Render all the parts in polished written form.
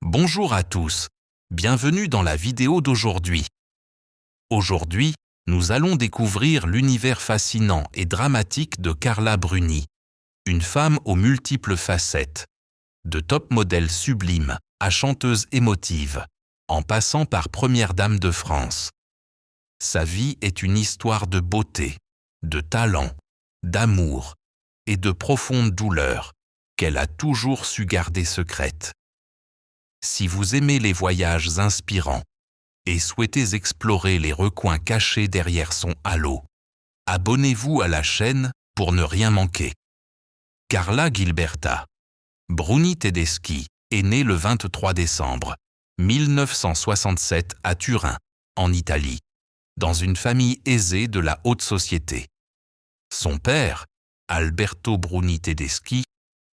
Bonjour à tous, bienvenue dans la vidéo d'aujourd'hui. Aujourd'hui, nous allons découvrir l'univers fascinant et dramatique de Carla Bruni, une femme aux multiples facettes, de top modèle sublime à chanteuse émotive, en passant par première dame de France. Sa vie est une histoire de beauté, de talent, d'amour et de profonde douleur qu'elle a toujours su garder secrète. Si vous aimez les voyages inspirants et souhaitez explorer les recoins cachés derrière son halo, abonnez-vous à la chaîne pour ne rien manquer. Carla Gilberta Bruni Tedeschi est née le 23 décembre 1967 à Turin, en Italie, dans une famille aisée de la haute société. Son père, Alberto Bruni Tedeschi,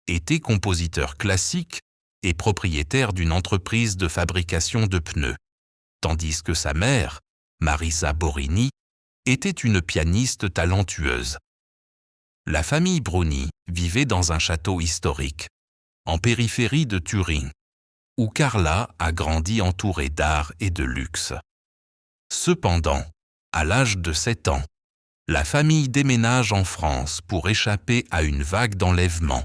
était compositeur classique et propriétaire d'une entreprise de fabrication de pneus, tandis que sa mère, Marisa Borini, était une pianiste talentueuse. La famille Bruni vivait dans un château historique, en périphérie de Turin, où Carla a grandi entourée d'art et de luxe. Cependant, à l'âge de 7 ans, la famille déménage en France pour échapper à une vague d'enlèvements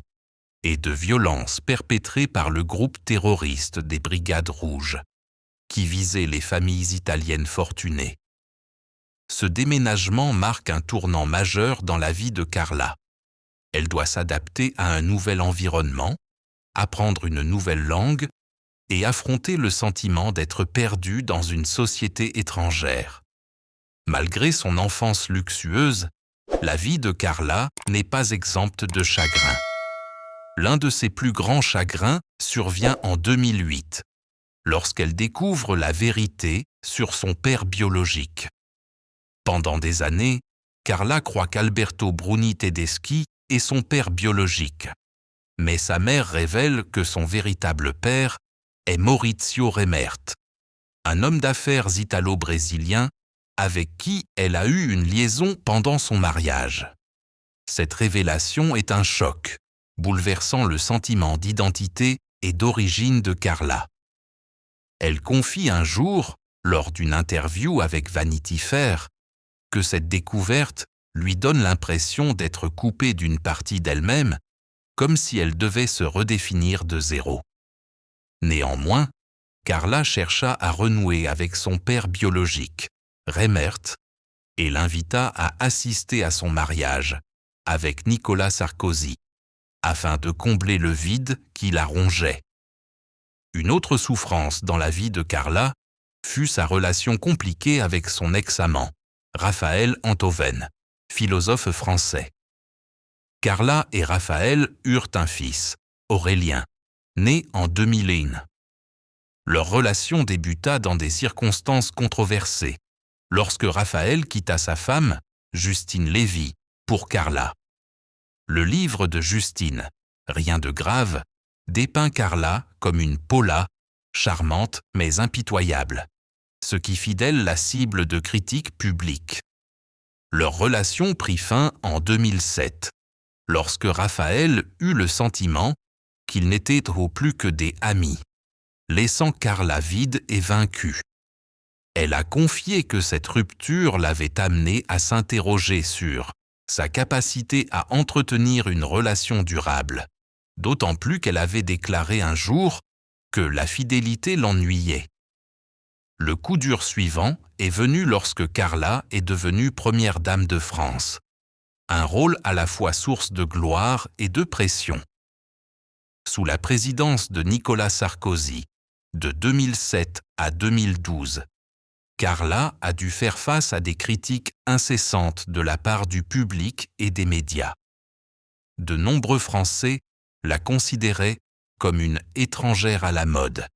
et de violences perpétrées par le groupe terroriste des Brigades Rouges, qui visait les familles italiennes fortunées. Ce déménagement marque un tournant majeur dans la vie de Carla. Elle doit s'adapter à un nouvel environnement, apprendre une nouvelle langue et affronter le sentiment d'être perdue dans une société étrangère. Malgré son enfance luxueuse, la vie de Carla n'est pas exempte de chagrin. L'un de ses plus grands chagrins survient en 2008, lorsqu'elle découvre la vérité sur son père biologique. Pendant des années, Carla croit qu'Alberto Bruni Tedeschi est son père biologique. Mais sa mère révèle que son véritable père est Maurizio Remert, un homme d'affaires italo-brésilien avec qui elle a eu une liaison pendant son mariage. Cette révélation est un choc, bouleversant le sentiment d'identité et d'origine de Carla. Elle confie un jour, lors d'une interview avec Vanity Fair, que cette découverte lui donne l'impression d'être coupée d'une partie d'elle-même, comme si elle devait se redéfinir de zéro. Néanmoins, Carla chercha à renouer avec son père biologique, Remert, et l'invita à assister à son mariage avec Nicolas Sarkozy, afin de combler le vide qui la rongeait. Une autre souffrance dans la vie de Carla fut sa relation compliquée avec son ex-amant, Raphaël Enthoven, philosophe français. Carla et Raphaël eurent un fils, Aurélien, né en 2001. Leur relation débuta dans des circonstances controversées, lorsque Raphaël quitta sa femme, Justine Lévy, pour Carla. Le livre de Justine, Rien de grave, dépeint Carla comme une Paula, charmante mais impitoyable, ce qui fit d'elle la cible de critiques publiques. Leur relation prit fin en 2007, lorsque Raphaël eut le sentiment qu'ils n'étaient au plus que des amis, laissant Carla vide et vaincue. Elle a confié que cette rupture l'avait amenée à s'interroger sur sa capacité à entretenir une relation durable, d'autant plus qu'elle avait déclaré un jour que la fidélité l'ennuyait. Le coup dur suivant est venu lorsque Carla est devenue première dame de France, un rôle à la fois source de gloire et de pression. Sous la présidence de Nicolas Sarkozy, de 2007 à 2012, Carla a dû faire face à des critiques incessantes de la part du public et des médias. De nombreux Français la considéraient comme une étrangère à la mode,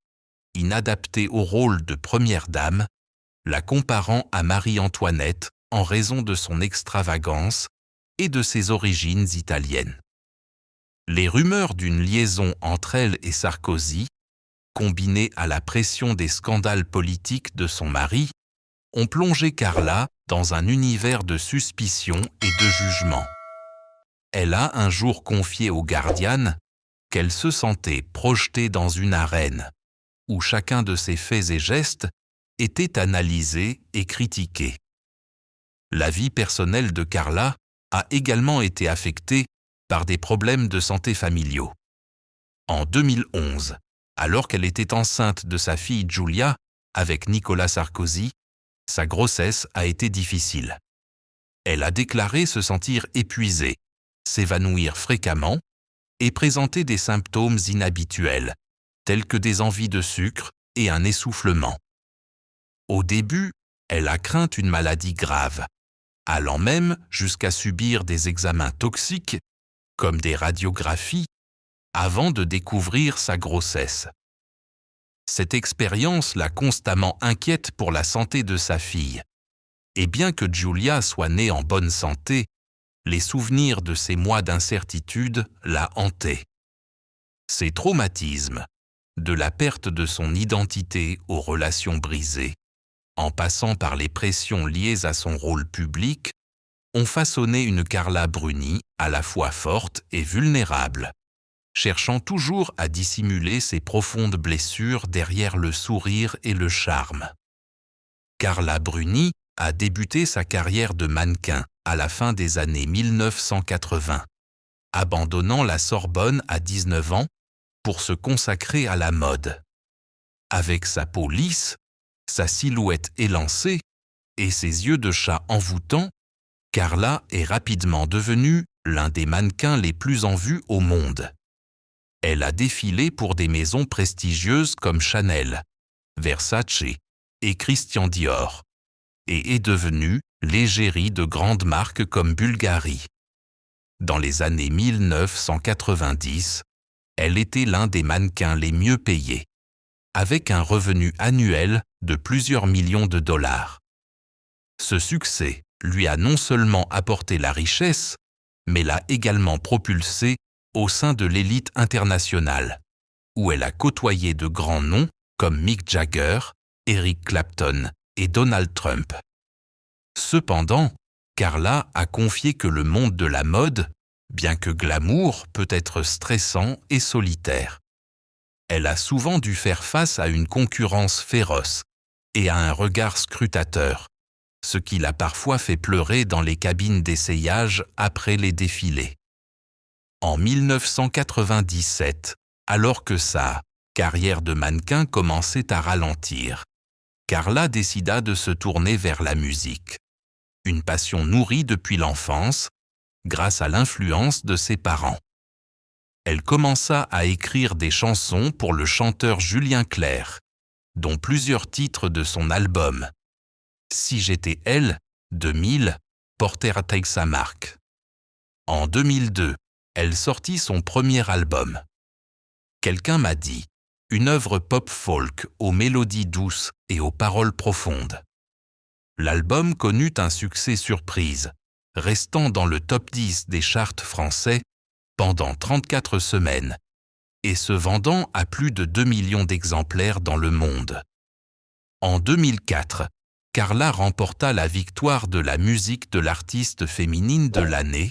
inadaptée au rôle de première dame, la comparant à Marie-Antoinette en raison de son extravagance et de ses origines italiennes. Les rumeurs d'une liaison entre elle et Sarkozy, combinées à la pression des scandales politiques de son mari, ont plongé Carla dans un univers de suspicion et de jugement. Elle a un jour confié au Guardian qu'elle se sentait projetée dans une arène où chacun de ses faits et gestes était analysé et critiqué. La vie personnelle de Carla a également été affectée par des problèmes de santé familiaux. En 2011, alors qu'elle était enceinte de sa fille Giulia avec Nicolas Sarkozy, sa grossesse a été difficile. Elle a déclaré se sentir épuisée, s'évanouir fréquemment et présenter des symptômes inhabituels, tels que des envies de sucre et un essoufflement. Au début, elle a craint une maladie grave, allant même jusqu'à subir des examens toxiques, comme des radiographies, avant de découvrir sa grossesse. Cette expérience l'a constamment inquiète pour la santé de sa fille. Et bien que Giulia soit née en bonne santé, les souvenirs de ces mois d'incertitude la hantaient. Ces traumatismes, de la perte de son identité aux relations brisées, en passant par les pressions liées à son rôle public, ont façonné une Carla Bruni à la fois forte et vulnérable, cherchant toujours à dissimuler ses profondes blessures derrière le sourire et le charme. Carla Bruni a débuté sa carrière de mannequin à la fin des années 1980, abandonnant la Sorbonne à 19 ans pour se consacrer à la mode. Avec sa peau lisse, sa silhouette élancée et ses yeux de chat envoûtants, Carla est rapidement devenue l'un des mannequins les plus en vue au monde. Elle a défilé pour des maisons prestigieuses comme Chanel, Versace et Christian Dior, et est devenue l'égérie de grandes marques comme Bulgari. Dans les années 1990, elle était l'un des mannequins les mieux payés, avec un revenu annuel de plusieurs millions de dollars. Ce succès lui a non seulement apporté la richesse, mais l'a également propulsée au sein de l'élite internationale, où elle a côtoyé de grands noms comme Mick Jagger, Eric Clapton et Donald Trump. Cependant, Carla a confié que le monde de la mode, bien que glamour, peut être stressant et solitaire. Elle a souvent dû faire face à une concurrence féroce et à un regard scrutateur, ce qui l'a parfois fait pleurer dans les cabines d'essayage après les défilés. En 1997, alors que sa carrière de mannequin commençait à ralentir, Carla décida de se tourner vers la musique, une passion nourrie depuis l'enfance, grâce à l'influence de ses parents. Elle commença à écrire des chansons pour le chanteur Julien Clerc, dont plusieurs titres de son album « Si j'étais elle » 2000 portèrent à sa marque. En 2002, elle sortit son premier album. Quelqu'un m'a dit, une œuvre pop-folk aux mélodies douces et aux paroles profondes. L'album connut un succès surprise, restant dans le top 10 des charts français pendant 34 semaines et se vendant à plus de 2 millions d'exemplaires dans le monde. En 2004, Carla remporta la victoire de la musique de l'artiste féminine de l'année,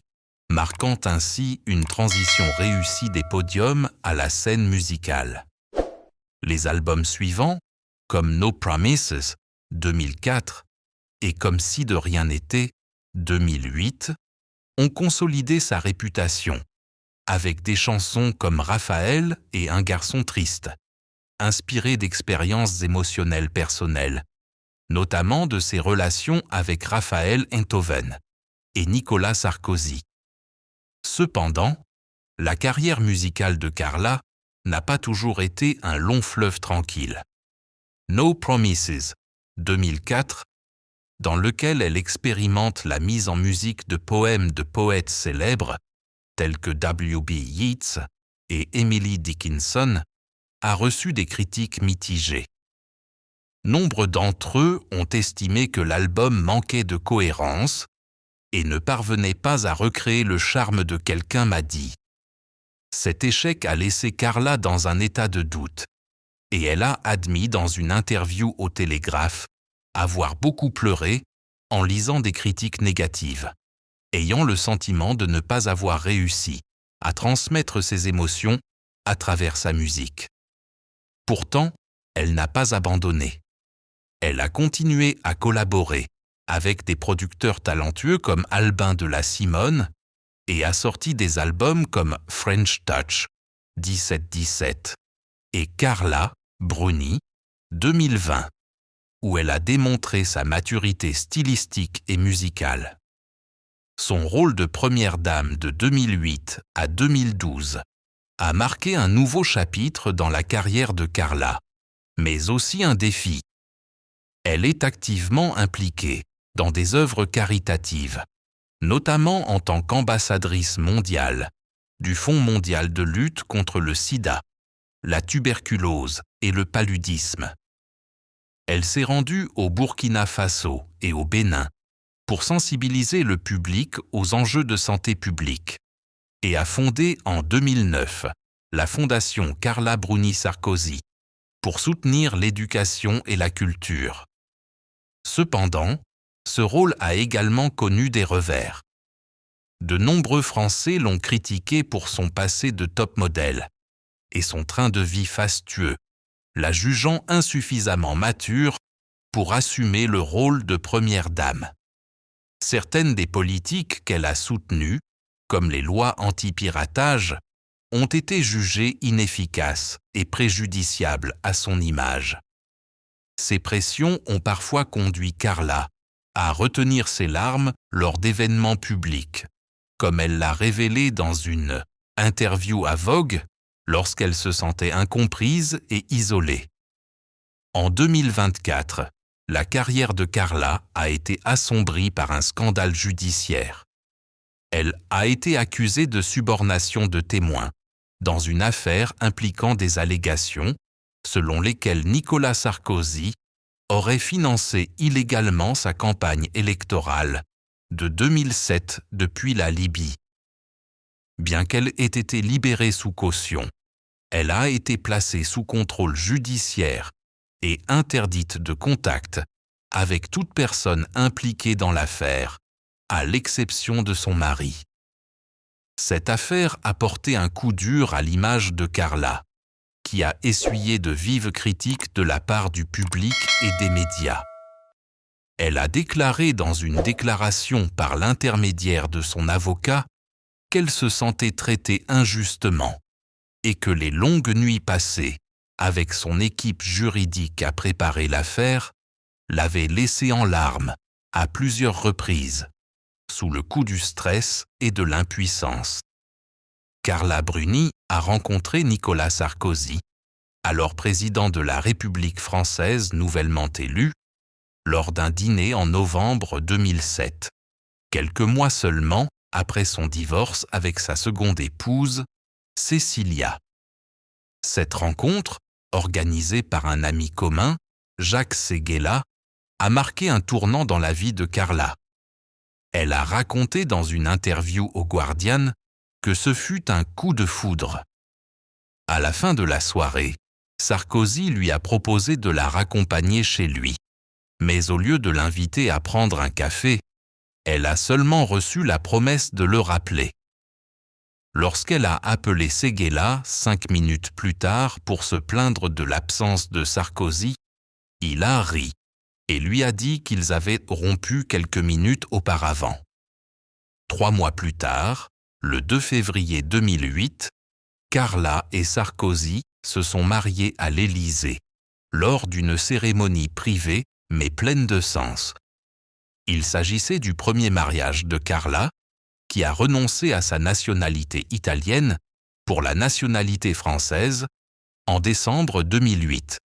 marquant ainsi une transition réussie des podiums à la scène musicale. Les albums suivants, comme No Promises 2004 et Comme si de rien n'était 2008, ont consolidé sa réputation, avec des chansons comme Raphaël et Un garçon triste, inspirées d'expériences émotionnelles personnelles, notamment de ses relations avec Raphaël Enthoven et Nicolas Sarkozy. Cependant, la carrière musicale de Carla n'a pas toujours été un long fleuve tranquille. No Promises 2004, dans lequel elle expérimente la mise en musique de poèmes de poètes célèbres tels que W.B. Yeats et Emily Dickinson, a reçu des critiques mitigées. Nombre d'entre eux ont estimé que l'album manquait de cohérence et ne parvenait pas à recréer le charme de Quelqu'un m'a dit. Cet échec a laissé Carla dans un état de doute, et elle a admis dans une interview au Télégraphe avoir beaucoup pleuré en lisant des critiques négatives, ayant le sentiment de ne pas avoir réussi à transmettre ses émotions à travers sa musique. Pourtant, elle n'a pas abandonné. Elle a continué à collaborer avec des producteurs talentueux comme Albin de la Simone et a sorti des albums comme French Touch 1717 et Carla Bruni 2020, où elle a démontré sa maturité stylistique et musicale. Son rôle de première dame de 2008 à 2012 a marqué un nouveau chapitre dans la carrière de Carla, mais aussi un défi. Elle est activement impliquée dans des œuvres caritatives, notamment en tant qu'ambassadrice mondiale du Fonds mondial de lutte contre le sida, la tuberculose et le paludisme. Elle s'est rendue au Burkina Faso et au Bénin pour sensibiliser le public aux enjeux de santé publique et a fondé en 2009 la Fondation Carla Bruni Sarkozy pour soutenir l'éducation et la culture. Cependant, ce rôle a également connu des revers. De nombreux Français l'ont critiqué pour son passé de top modèle et son train de vie fastueux, la jugeant insuffisamment mature pour assumer le rôle de première dame. Certaines des politiques qu'elle a soutenues, comme les lois anti-piratage, ont été jugées inefficaces et préjudiciables à son image. Ces pressions ont parfois conduit Carla à retenir ses larmes lors d'événements publics, comme elle l'a révélé dans une interview à Vogue lorsqu'elle se sentait incomprise et isolée. En 2024, la carrière de Carla a été assombrie par un scandale judiciaire. Elle a été accusée de subornation de témoins dans une affaire impliquant des allégations selon lesquelles Nicolas Sarkozy aurait financé illégalement sa campagne électorale de 2007 depuis la Libye. Bien qu'elle ait été libérée sous caution, elle a été placée sous contrôle judiciaire et interdite de contact avec toute personne impliquée dans l'affaire, à l'exception de son mari. Cette affaire a porté un coup dur à l'image de Carla, qui a essuyé de vives critiques de la part du public et des médias. Elle a déclaré dans une déclaration par l'intermédiaire de son avocat qu'elle se sentait traitée injustement et que les longues nuits passées avec son équipe juridique à préparer l'affaire l'avaient laissée en larmes à plusieurs reprises, sous le coup du stress et de l'impuissance. Carla Bruni a rencontré Nicolas Sarkozy, alors président de la République française nouvellement élu, lors d'un dîner en novembre 2007, quelques mois seulement après son divorce avec sa seconde épouse, Cécilia. Cette rencontre, organisée par un ami commun, Jacques Séguéla, a marqué un tournant dans la vie de Carla. Elle a raconté dans une interview au Guardian que ce fut un coup de foudre. À la fin de la soirée, Sarkozy lui a proposé de la raccompagner chez lui. Mais au lieu de l'inviter à prendre un café, elle a seulement reçu la promesse de le rappeler. Lorsqu'elle a appelé Séguéla 5 minutes plus tard pour se plaindre de l'absence de Sarkozy, il a ri et lui a dit qu'ils avaient rompu quelques minutes auparavant. 3 mois plus tard, le 2 février 2008, Carla et Sarkozy se sont mariés à l'Élysée, lors d'une cérémonie privée mais pleine de sens. Il s'agissait du premier mariage de Carla, qui a renoncé à sa nationalité italienne pour la nationalité française en décembre 2008,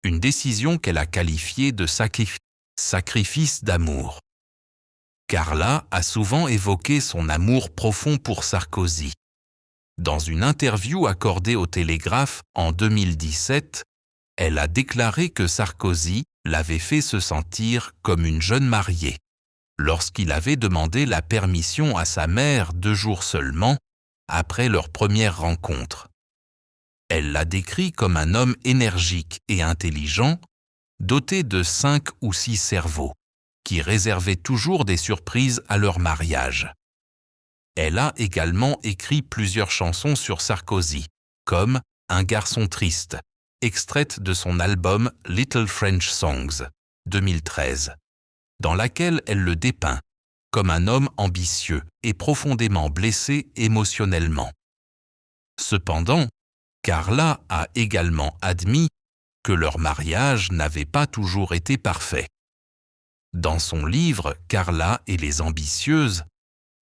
une décision qu'elle a qualifiée de sacrifice d'amour. Carla a souvent évoqué son amour profond pour Sarkozy. Dans une interview accordée au Télégraphe en 2017, elle a déclaré que Sarkozy l'avait fait se sentir comme une jeune mariée, lorsqu'il avait demandé la permission à sa mère 2 jours seulement après leur première rencontre. Elle l'a décrit comme un homme énergique et intelligent, doté de 5 ou 6 cerveaux, qui réservait toujours des surprises à leur mariage. Elle a également écrit plusieurs chansons sur Sarkozy, comme « Un garçon triste » extraite de son album Little French Songs, 2013, dans laquelle elle le dépeint comme un homme ambitieux et profondément blessé émotionnellement. Cependant, Carla a également admis que leur mariage n'avait pas toujours été parfait. Dans son livre « Carla et les ambitieuses »,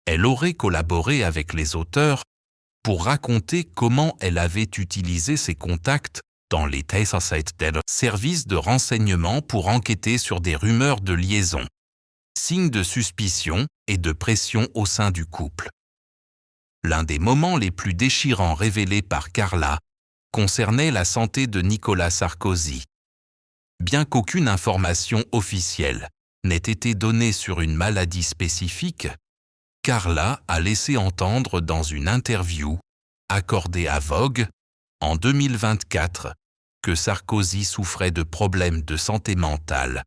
elle aurait collaboré avec les auteurs pour raconter comment elle avait utilisé ses contacts dans les services de renseignement pour enquêter sur des rumeurs de liaison, signes de suspicion et de pression au sein du couple. L'un des moments les plus déchirants révélés par Carla concernait la santé de Nicolas Sarkozy. Bien qu'aucune information officielle n'ait été donnée sur une maladie spécifique, Carla a laissé entendre dans une interview accordée à Vogue en 2024 que Sarkozy souffrait de problèmes de santé mentale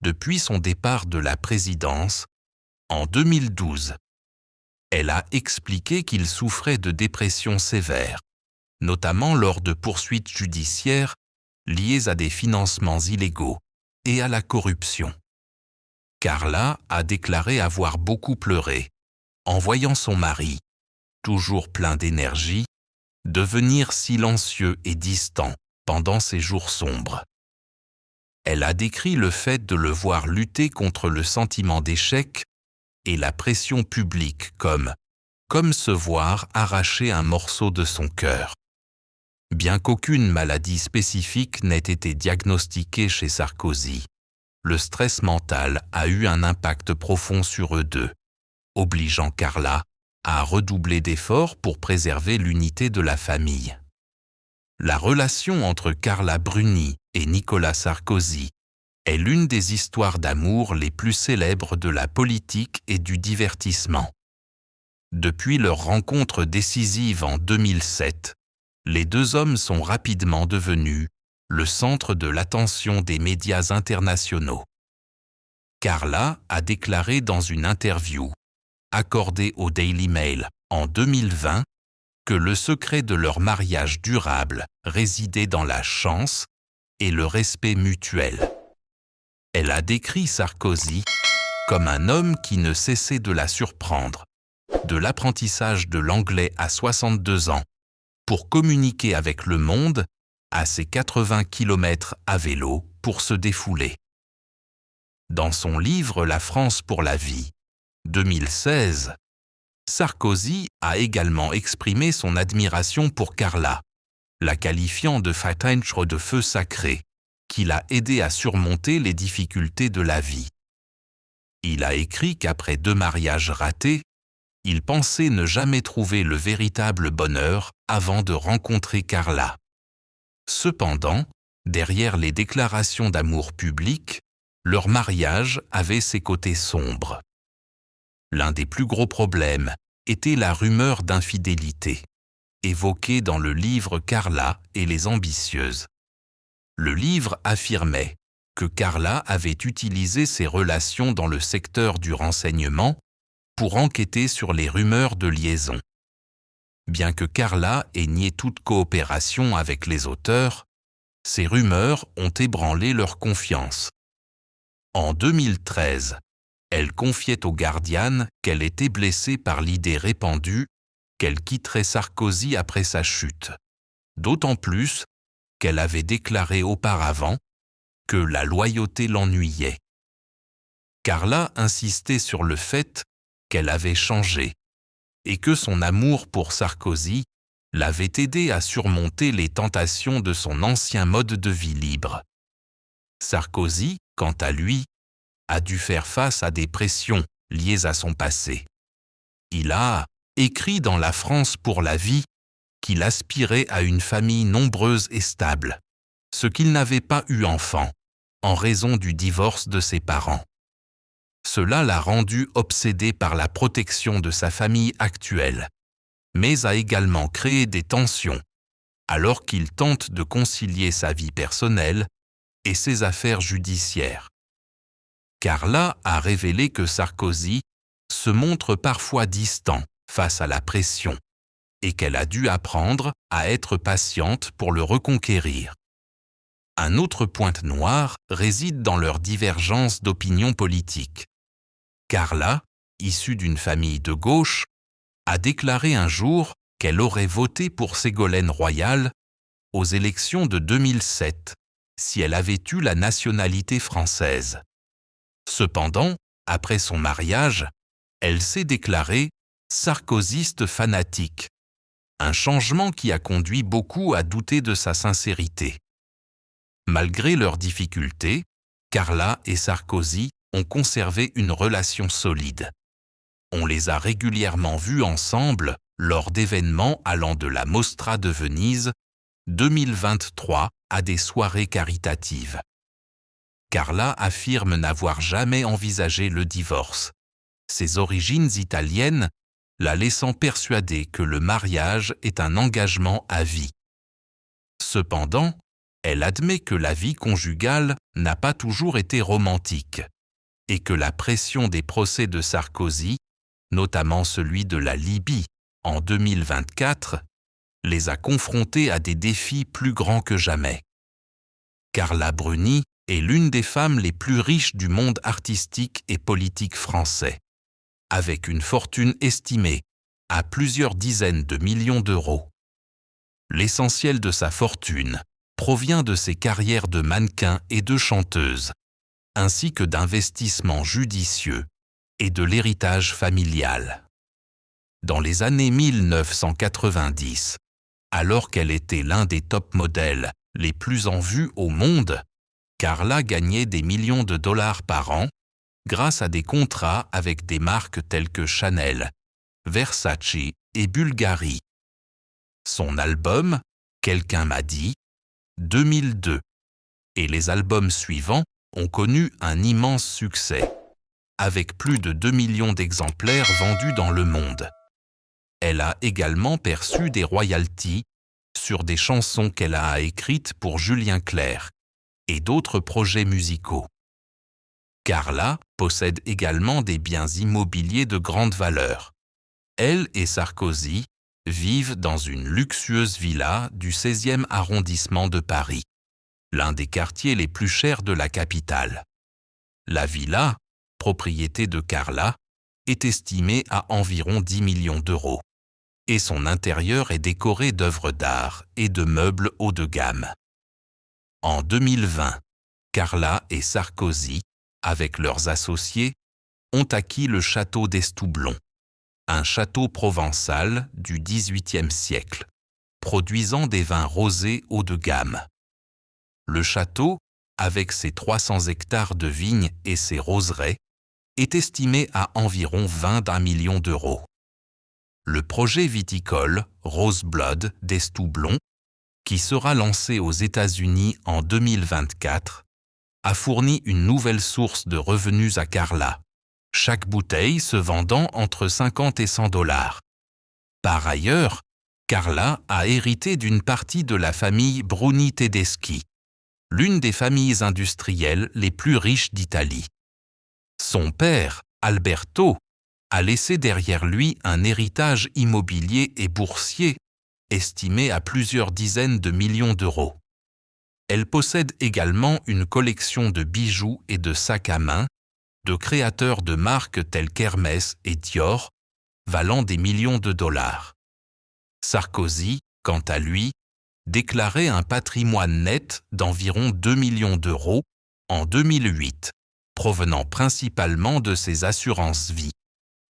depuis son départ de la présidence en 2012. Elle a expliqué qu'il souffrait de dépression sévère, notamment lors de poursuites judiciaires liées à des financements illégaux et à la corruption. Carla a déclaré avoir beaucoup pleuré en voyant son mari, toujours plein d'énergie, devenir silencieux et distant pendant ces jours sombres. Elle a décrit le fait de le voir lutter contre le sentiment d'échec et la pression publique comme se voir arracher un morceau de son cœur. Bien qu'aucune maladie spécifique n'ait été diagnostiquée chez Sarkozy, le stress mental a eu un impact profond sur eux deux, obligeant Carla à redoubler d'efforts pour préserver l'unité de la famille. La relation entre Carla Bruni et Nicolas Sarkozy est l'une des histoires d'amour les plus célèbres de la politique et du divertissement. Depuis leur rencontre décisive en 2007, les deux hommes sont rapidement devenus le centre de l'attention des médias internationaux. Carla a déclaré dans une interview accordée au Daily Mail en 2020 que le secret de leur mariage durable résidait dans la chance et le respect mutuel. Elle a décrit Sarkozy comme un homme qui ne cessait de la surprendre, de l'apprentissage de l'anglais à 62 ans, pour communiquer avec le monde à ses 80 km à vélo pour se défouler. Dans son livre La France pour la vie, 2016, Sarkozy a également exprimé son admiration pour Carla, la qualifiant de peintre de feu sacré, qui l'a aidé à surmonter les difficultés de la vie. Il a écrit qu'après 2 mariages ratés, il pensait ne jamais trouver le véritable bonheur avant de rencontrer Carla. Cependant, derrière les déclarations d'amour publiques, leur mariage avait ses côtés sombres. L'un des plus gros problèmes était la rumeur d'infidélité, évoquée dans le livre Carla et les ambitieuses. Le livre affirmait que Carla avait utilisé ses relations dans le secteur du renseignement pour enquêter sur les rumeurs de liaison. Bien que Carla ait nié toute coopération avec les auteurs, ces rumeurs ont ébranlé leur confiance. En 2013, elle confiait au Guardian qu'elle était blessée par l'idée répandue qu'elle quitterait Sarkozy après sa chute, d'autant plus qu'elle avait déclaré auparavant que la loyauté l'ennuyait. Carla insistait sur le fait qu'elle avait changé et que son amour pour Sarkozy l'avait aidé à surmonter les tentations de son ancien mode de vie libre. Sarkozy, quant à lui, a dû faire face à des pressions liées à son passé. Il a écrit dans La France pour la vie qu'il aspirait à une famille nombreuse et stable, ce qu'il n'avait pas eu enfant, en raison du divorce de ses parents. Cela l'a rendu obsédé par la protection de sa famille actuelle, mais a également créé des tensions, alors qu'il tente de concilier sa vie personnelle et ses affaires judiciaires. Carla a révélé que Sarkozy se montre parfois distant face à la pression et qu'elle a dû apprendre à être patiente pour le reconquérir. Un autre point noir réside dans leur divergence d'opinion politique. Carla, issue d'une famille de gauche, a déclaré un jour qu'elle aurait voté pour Ségolène Royal aux élections de 2007 si elle avait eu la nationalité française. Cependant, après son mariage, elle s'est déclarée sarkozyste fanatique, un changement qui a conduit beaucoup à douter de sa sincérité. Malgré leurs difficultés, Carla et Sarkozy ont conservé une relation solide. On les a régulièrement vus ensemble lors d'événements allant de la Mostra de Venise 2023 à des soirées caritatives. Carla affirme n'avoir jamais envisagé le divorce, ses origines italiennes la laissant persuader que le mariage est un engagement à vie. Cependant, elle admet que la vie conjugale n'a pas toujours été romantique et que la pression des procès de Sarkozy, notamment celui de la Libye en 2024, les a confrontés à des défis plus grands que jamais. Carla Bruni est l'une des femmes les plus riches du monde artistique et politique français, avec une fortune estimée à plusieurs dizaines de millions d'euros. L'essentiel de sa fortune provient de ses carrières de mannequin et de chanteuse, ainsi que d'investissements judicieux et de l'héritage familial. Dans les années 1990, alors qu'elle était l'un des top modèles les plus en vue au monde, Carla gagnait des millions de dollars par an grâce à des contrats avec des marques telles que Chanel, Versace et Bulgari. Son album « Quelqu'un m'a dit » 2002 et les albums suivants ont connu un immense succès, avec plus de 2 millions d'exemplaires vendus dans le monde. Elle a également perçu des royalties sur des chansons qu'elle a écrites pour Julien Clerc et d'autres projets musicaux. Carla possède également des biens immobiliers de grande valeur. Elle et Sarkozy vivent dans une luxueuse villa du 16e arrondissement de Paris, l'un des quartiers les plus chers de la capitale. La villa, propriété de Carla, est estimée à environ 10 millions d'euros et son intérieur est décoré d'œuvres d'art et de meubles haut de gamme. En 2020, Carla et Sarkozy, avec leurs associés, ont acquis le château d'Estoublon, un château provençal du XVIIIe siècle, produisant des vins rosés haut de gamme. Le château, avec ses 300 hectares de vignes et ses roseraies, est estimé à environ 21 millions d'euros. Le projet viticole Rose Blood d'Estoublon, qui sera lancé aux États-Unis en 2024, a fourni une nouvelle source de revenus à Carla, chaque bouteille se vendant entre 50 et 100 $. Par ailleurs, Carla a hérité d'une partie de la famille Bruni Tedeschi, l'une des familles industrielles les plus riches d'Italie. Son père, Alberto, a laissé derrière lui un héritage immobilier et boursier estimé à plusieurs dizaines de millions d'euros. Elle possède également une collection de bijoux et de sacs à main de créateurs de marques telles qu'Hermès et Dior, valant des millions de dollars. Sarkozy, quant à lui, déclarait un patrimoine net d'environ 2 millions d'euros en 2008, provenant principalement de ses assurances-vie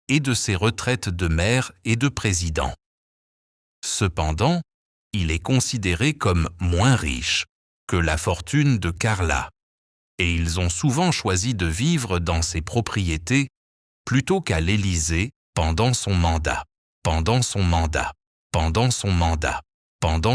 et de ses retraites de maire et de président. Cependant, il est considéré comme moins riche que la fortune de Carla, et ils ont souvent choisi de vivre dans ses propriétés plutôt qu'à l'Élysée pendant son mandat.